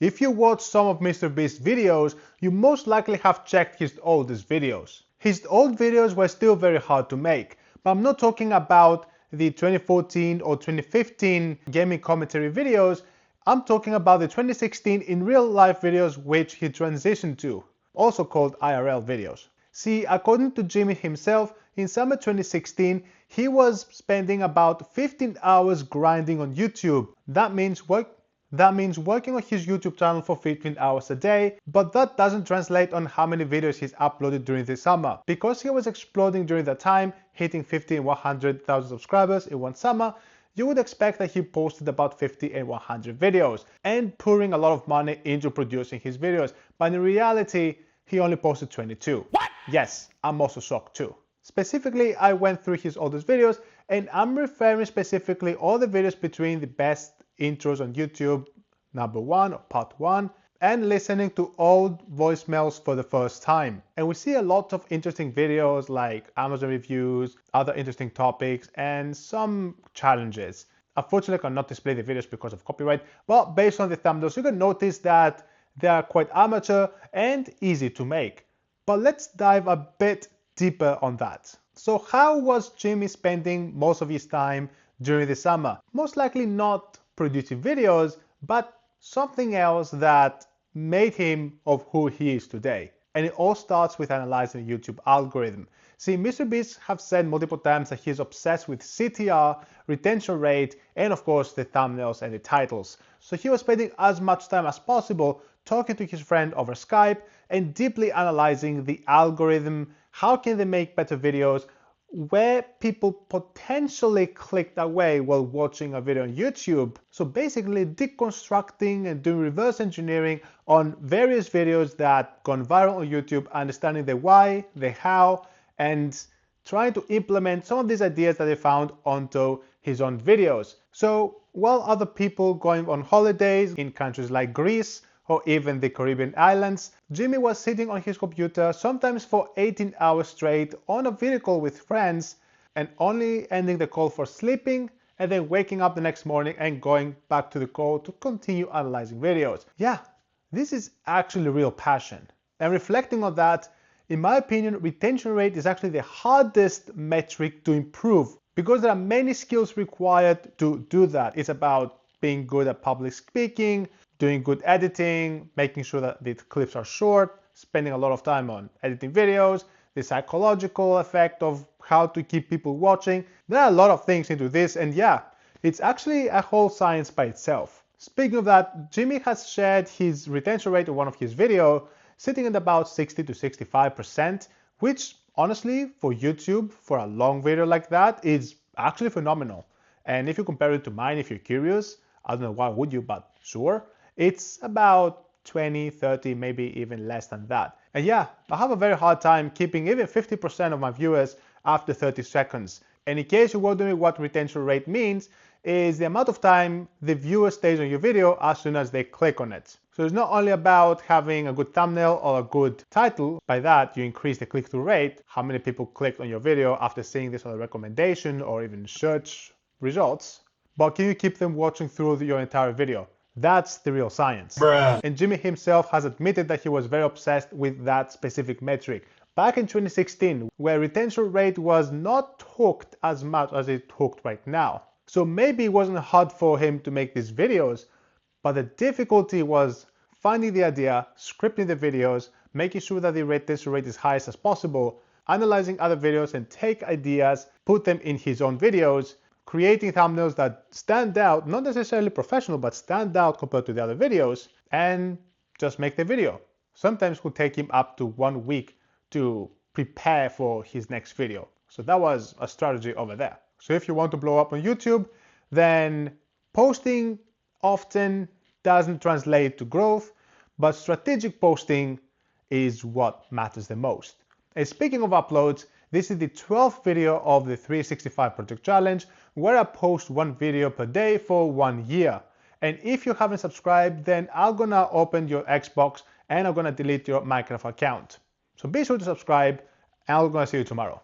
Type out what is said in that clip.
If you watch some of MrBeast's videos, you most likely have checked his oldest videos. His old videos were still very hard to make, but I'm not talking about the 2014 or 2015 gaming commentary videos. I'm talking about the 2016 in real life videos which he transitioned to, also called IRL videos. See, according to Jimmy himself, in summer 2016, he was spending about 15 hours grinding on YouTube. That means working on his YouTube channel for 15 hours a day, but that doesn't translate on how many videos he's uploaded during the summer. Because he was exploding during that time, hitting 50 and 100,000 subscribers in one summer, you would expect that he posted about 50 and 100 videos and pouring a lot of money into producing his videos. But in reality, he only posted 22. What? Yes, I'm also shocked too. Specifically, I went through his oldest videos and I'm referring specifically all the videos between the best intros on YouTube, number 1 or part 1, and listening to old voicemails for the first time. And we see a lot of interesting videos like Amazon reviews, other interesting topics, and some challenges. Unfortunately, I cannot display the videos because of copyright, but based on the thumbnails, you can notice that they are quite amateur and easy to make. But let's dive a bit deeper on that. So how was Jimmy spending most of his time during the summer? Most likely not producing videos, but something else that made him of who he is today. And it all starts with analyzing the YouTube algorithm. See, MrBeast have said multiple times that he's obsessed with CTR, retention rate, and of course the thumbnails and the titles. So he was spending as much time as possible talking to his friend over Skype and deeply analyzing the algorithm, how can they make better videos, where people potentially clicked away while watching a video on YouTube. So basically deconstructing and doing reverse engineering on various videos that gone viral on YouTube, understanding the why, the how, and trying to implement some of these ideas that they found onto his own videos. So while other people going on holidays in countries like Greece or even the Caribbean islands, Jimmy was sitting on his computer sometimes for 18 hours straight on a video call with friends and only ending the call for sleeping and then waking up the next morning and going back to the call to continue analyzing videos. Yeah, this is actually real passion. And reflecting on that, in my opinion, retention rate is actually the hardest metric to improve because there are many skills required to do that. It's about being good at public speaking, doing good editing, making sure that the clips are short, spending a lot of time on editing videos, the psychological effect of how to keep people watching. There are a lot of things into this, and yeah, it's actually a whole science by itself. Speaking of that, Jimmy has shared his retention rate in one of his videos, sitting at about 60 to 65%, which honestly, for YouTube, for a long video like that, is actually phenomenal. And if you compare it to mine, if you're curious, I don't know why would you, but sure, it's about 20, 30, maybe even less than that. And yeah, I have a very hard time keeping even 50% of my viewers after 30 seconds. And in case you're wondering what retention rate means, is the amount of time the viewer stays on your video as soon as they click on it. So it's not only about having a good thumbnail or a good title. By that, you increase the click-through rate, how many people clicked on your video after seeing this on a recommendation or even search results. But can you keep them watching through your entire video? That's the real science. Bruh. And Jimmy himself has admitted that he was very obsessed with that specific metric back in 2016, where retention rate was not hooked as much as it hooked right now. So maybe it wasn't hard for him to make these videos, but the difficulty was finding the idea, scripting the videos, making sure that the retention rate is highest as possible, analyzing other videos and take ideas, put them in his own videos, creating thumbnails that stand out, not necessarily professional, but stand out compared to the other videos, and just make the video. Sometimes it could take him up to 1 week to prepare for his next video. So that was a strategy over there. So if you want to blow up on YouTube, then posting often doesn't translate to growth, but strategic posting is what matters the most. And speaking of uploads, this is the 12th video of the 365 Project Challenge, where I post one video per day for 1 year. And if you haven't subscribed, then I'm gonna open your Xbox and I'm gonna delete your Minecraft account. So be sure to subscribe, and I'm gonna see you tomorrow.